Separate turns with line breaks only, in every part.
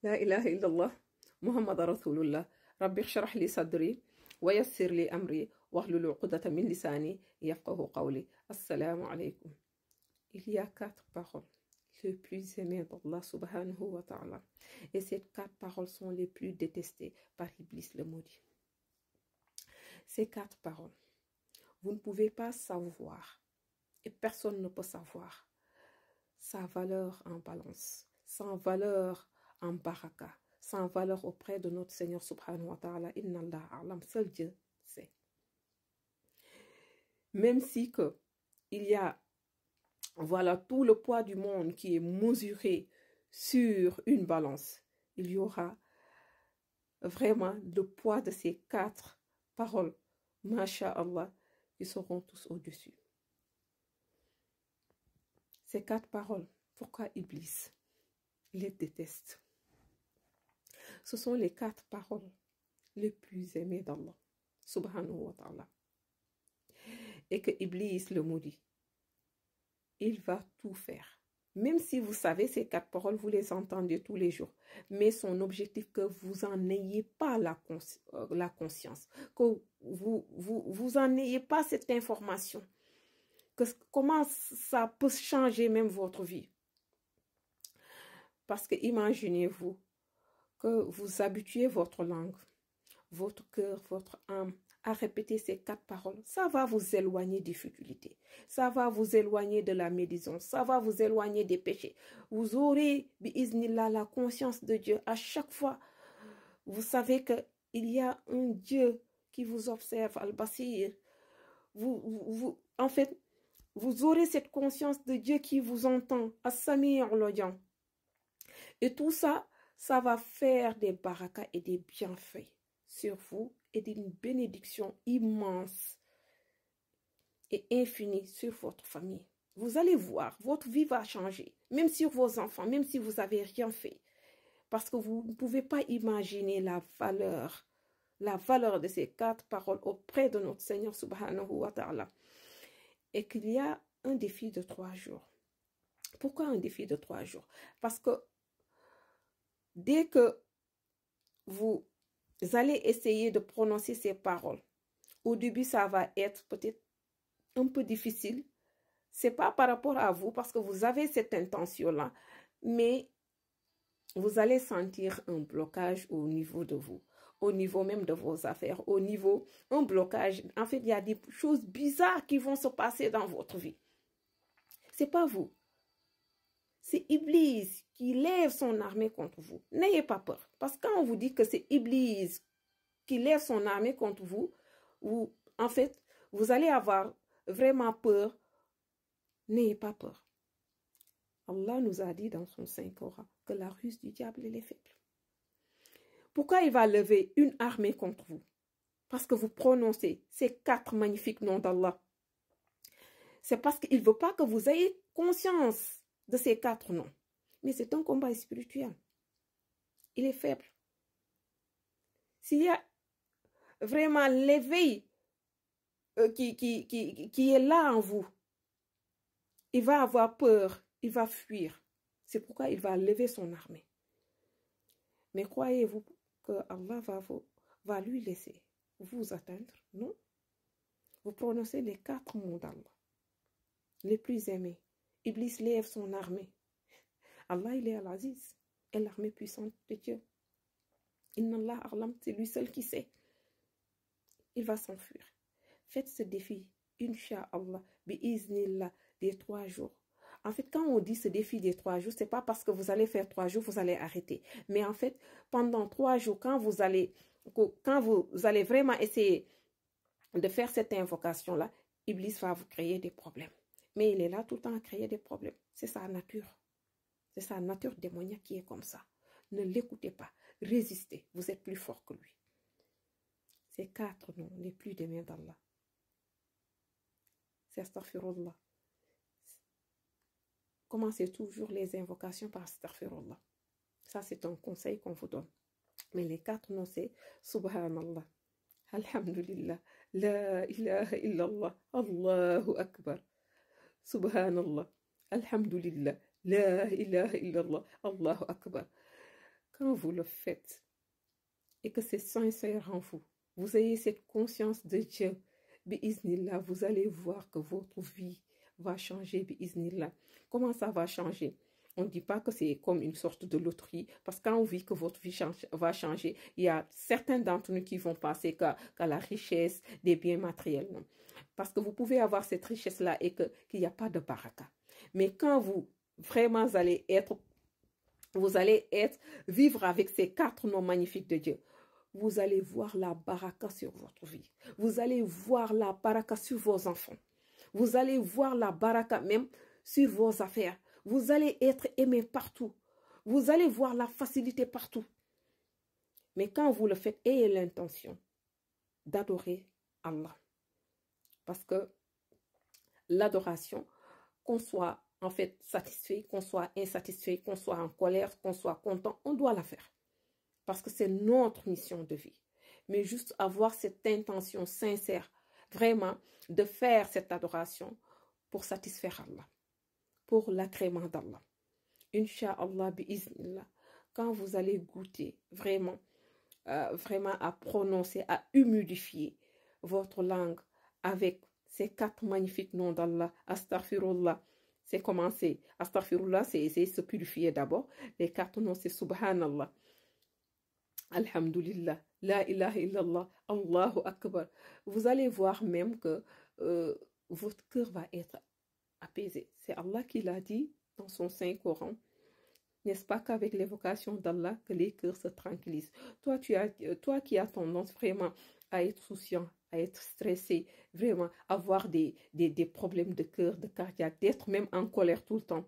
لا إله إلا الله محمد رسول الله ربي اشرح لي صدري ويسر لي أمري واحلل عقدة من لساني يفقه قولي. Assalamu alaikum. Il y a 4 paroles les plus aimées d'Allah subhanahu wa ta'ala. Et ces 4 paroles sont les plus détestées par Iblis le maudit. Ces 4 paroles, vous ne pouvez pas savoir, et personne ne peut savoir, sa valeur en balance, sa valeur en baraka, sans valeur auprès de notre Seigneur subhanahu wa ta'ala. Inna Allah a'lam, seul Dieu sait. Même si que il y a voilà tout le poids du monde qui est mesuré sur une balance, il y aura vraiment le poids de ces 4 paroles, masha'Allah, qui seront tous au-dessus. Ces 4 paroles, pourquoi Iblis les déteste? Ce sont les 4 paroles les plus aimées d'Allah subhanahu wa ta'ala. Et que Iblis le maudit, il va tout faire. Même si vous savez ces 4 paroles, vous les entendez tous les jours. Mais son objectif, que vous en ayez pas la conscience. Que vous en ayez pas cette information. Que comment ça peut changer même votre vie. Parce que imaginez-vous que vous habituez votre langue, votre cœur, votre âme à répéter ces 4 paroles. Ça va vous éloigner des futilités. Ça va vous éloigner de la médisance. Ça va vous éloigner des péchés. Vous aurez, bi'iznillah, la conscience de Dieu. À chaque fois, vous savez qu'il y a un Dieu qui vous observe, Al-Basir. En fait, vous aurez cette conscience de Dieu qui vous entend, As-Sami' l'audience. Et tout ça, ça va faire des barakas et des bienfaits sur vous et d'une bénédiction immense et infinie sur votre famille. Vous allez voir, votre vie va changer, même sur vos enfants, même si vous n'avez rien fait. Parce que vous ne pouvez pas imaginer la valeur de ces 4 paroles auprès de notre Seigneur subhanahu wa ta'ala. Et qu'il y a un défi de 3 jours. Pourquoi un défi de 3 jours? Parce que dès que vous allez essayer de prononcer ces paroles, au début, ça va être peut-être un peu difficile. C'est pas par rapport à vous, parce que vous avez cette intention-là, mais vous allez sentir un blocage au niveau de vous, au niveau même de vos affaires, au niveau, un blocage. En fait, il y a des choses bizarres qui vont se passer dans votre vie. C'est pas vous. C'est Iblis qui lève son armée contre vous. N'ayez pas peur. Parce que quand on vous dit que c'est Iblis qui lève son armée contre vous, en fait, vous allez avoir vraiment peur. N'ayez pas peur. Allah nous a dit dans son Saint-Coran que la ruse du diable, elle est faible. Pourquoi il va lever une armée contre vous? Parce que vous prononcez ces 4 magnifiques noms d'Allah. C'est parce qu'il ne veut pas que vous ayez conscience de ces 4 noms. Mais c'est un combat spirituel. Il est faible. S'il y a vraiment l'éveil qui est là en vous, il va avoir peur, il va fuir. C'est pourquoi il va lever son armée. Mais croyez-vous que Allah va lui laisser vous atteindre? Non. Vous prononcez les 4 mots d'Allah, les plus aimés. Iblis lève son armée. Allah, il est Al-Aziz, et l'armée puissante de Dieu. Inna Allah a'lam, c'est lui seul qui sait. Il va s'enfuir. Faites ce défi, Inch'Allah, bi'iznillah, des 3 jours. En fait, quand on dit ce défi des 3 jours, c'est pas parce que vous allez faire 3 jours, vous allez arrêter. Mais en fait, pendant 3 jours, quand vous allez vraiment essayer de faire cette invocation-là, Iblis va vous créer des problèmes. Mais il est là tout le temps à créer des problèmes. C'est sa nature. C'est sa nature démoniaque qui est comme ça. Ne l'écoutez pas. Résistez. Vous êtes plus fort que lui. Ces 4 noms les plus aimés d'Allah. C'est Astaghfirullah. Commencez toujours les invocations par Astaghfirullah. Ça, c'est un conseil qu'on vous donne. Mais les 4 noms, c'est Subhanallah, Alhamdulillah, La ilaha illallah, Allahu Akbar. Subhanallah, Alhamdulillah, La ilaha illallah, Allahu Akbar. quand vous le faites et que c'est sincère en vous, vous ayez cette conscience de Dieu, bi'iznillah, vous allez voir que votre vie va changer, bi'iznillah. Comment ça va changer? On ne dit pas que c'est comme une sorte de loterie, parce que quand on vit que votre vie va changer, il y a certains d'entre nous qui vont penser qu'à la richesse des biens matériels. Non. Parce que vous pouvez avoir cette richesse-là et qu'il n'y a pas de baraka. Mais quand vous vraiment vous allez vivre avec ces 4 noms magnifiques de Dieu, vous allez voir la baraka sur votre vie. Vous allez voir la baraka sur vos enfants. Vous allez voir la baraka même sur vos affaires. Vous allez être aimé partout. Vous allez voir la facilité partout. Mais quand vous le faites, ayez l'intention d'adorer Allah. Parce que l'adoration, qu'on soit en fait satisfait, qu'on soit insatisfait, qu'on soit en colère, qu'on soit content, on doit la faire. Parce que c'est notre mission de vie. Mais juste avoir cette intention sincère, vraiment, de faire cette adoration pour satisfaire Allah, pour l'agrément d'Allah. Inch'Allah, bi'iznillah, quand vous allez goûter vraiment, vraiment à prononcer, à humidifier votre langue avec ces 4 magnifiques noms d'Allah, Astaghfirullah, c'est commencer. Astaghfirullah, c'est se purifier d'abord. Les 4 noms, c'est Subhanallah. Alhamdulillah, la ilaha illallah, Allahu Akbar. Vous allez voir même que votre cœur va être apaisé. C'est Allah qui l'a dit dans son Saint-Coran. N'est-ce pas qu'avec l'évocation d'Allah que les cœurs se tranquillisent? Toi qui as tendance vraiment à être souciant, à être stressé, vraiment avoir des problèmes de cœur, de cardiaque, d'être même en colère tout le temps,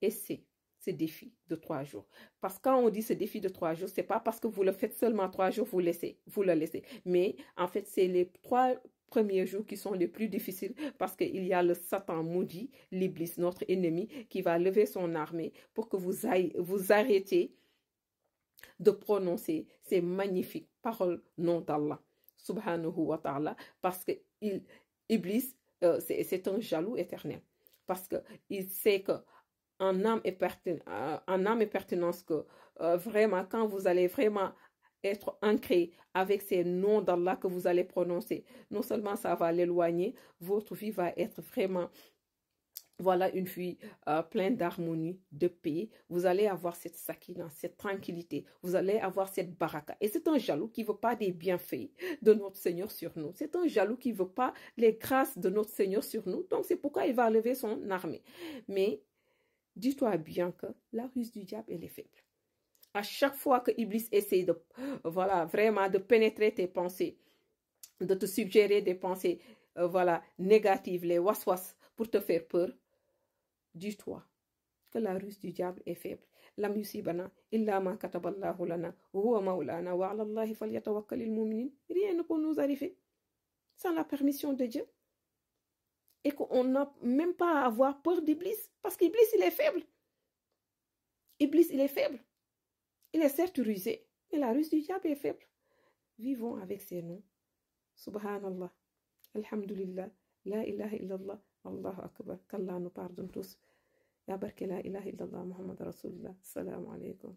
essaie ce défi de 3 jours. Parce que quand on dit ce défi de 3 jours, c'est pas parce que vous le faites seulement 3 jours, vous le laissez. Mais en fait, c'est les 3 premiers jours qui sont les plus difficiles parce qu'il y a le Satan maudit, l'Iblis, notre ennemi, qui va lever son armée pour que vous arrêtez de prononcer ces magnifiques paroles nom d'Allah, subhanahu wa ta'ala, parce que Iblis, c'est un jaloux éternel. Parce qu'il sait que en âme et pertinence que vraiment, quand vous allez vraiment être ancré avec ces noms d'Allah que vous allez prononcer, non seulement ça va l'éloigner, votre vie va être vraiment, voilà, une vie pleine d'harmonie, de paix. Vous allez avoir cette sakina, cette tranquillité. Vous allez avoir cette baraka. Et c'est un jaloux qui ne veut pas des bienfaits de notre Seigneur sur nous. C'est un jaloux qui ne veut pas les grâces de notre Seigneur sur nous. Donc, c'est pourquoi il va lever son armée. Mais dis-toi bien que la ruse du diable, elle est faible. À chaque fois que Iblis essaie de, voilà, vraiment de pénétrer tes pensées, de te suggérer des pensées, voilà, négatives, les waswas, pour te faire peur, dis-toi que la ruse du diable est faible. Lam yusibana illa ma kataballahu lana huwa maulana wa ala Allahi falyatawakkalil mu'minin. Rien ne peut nous arriver sans la permission de Dieu. Et qu'on n'a même pas à avoir peur d'Iblis. Parce qu'Iblis, il est faible. Iblis, il est faible. Il est certes rusé, mais la ruse du diable est faible. Vivons avec ces noms. Subhanallah. Alhamdulillah. La ilaha illallah. Allahu Akbar. Qu'Allah nous pardonne tous. Ya barke la ilaha illallah. Muhammad Rasulullah. Assalamu alaikum.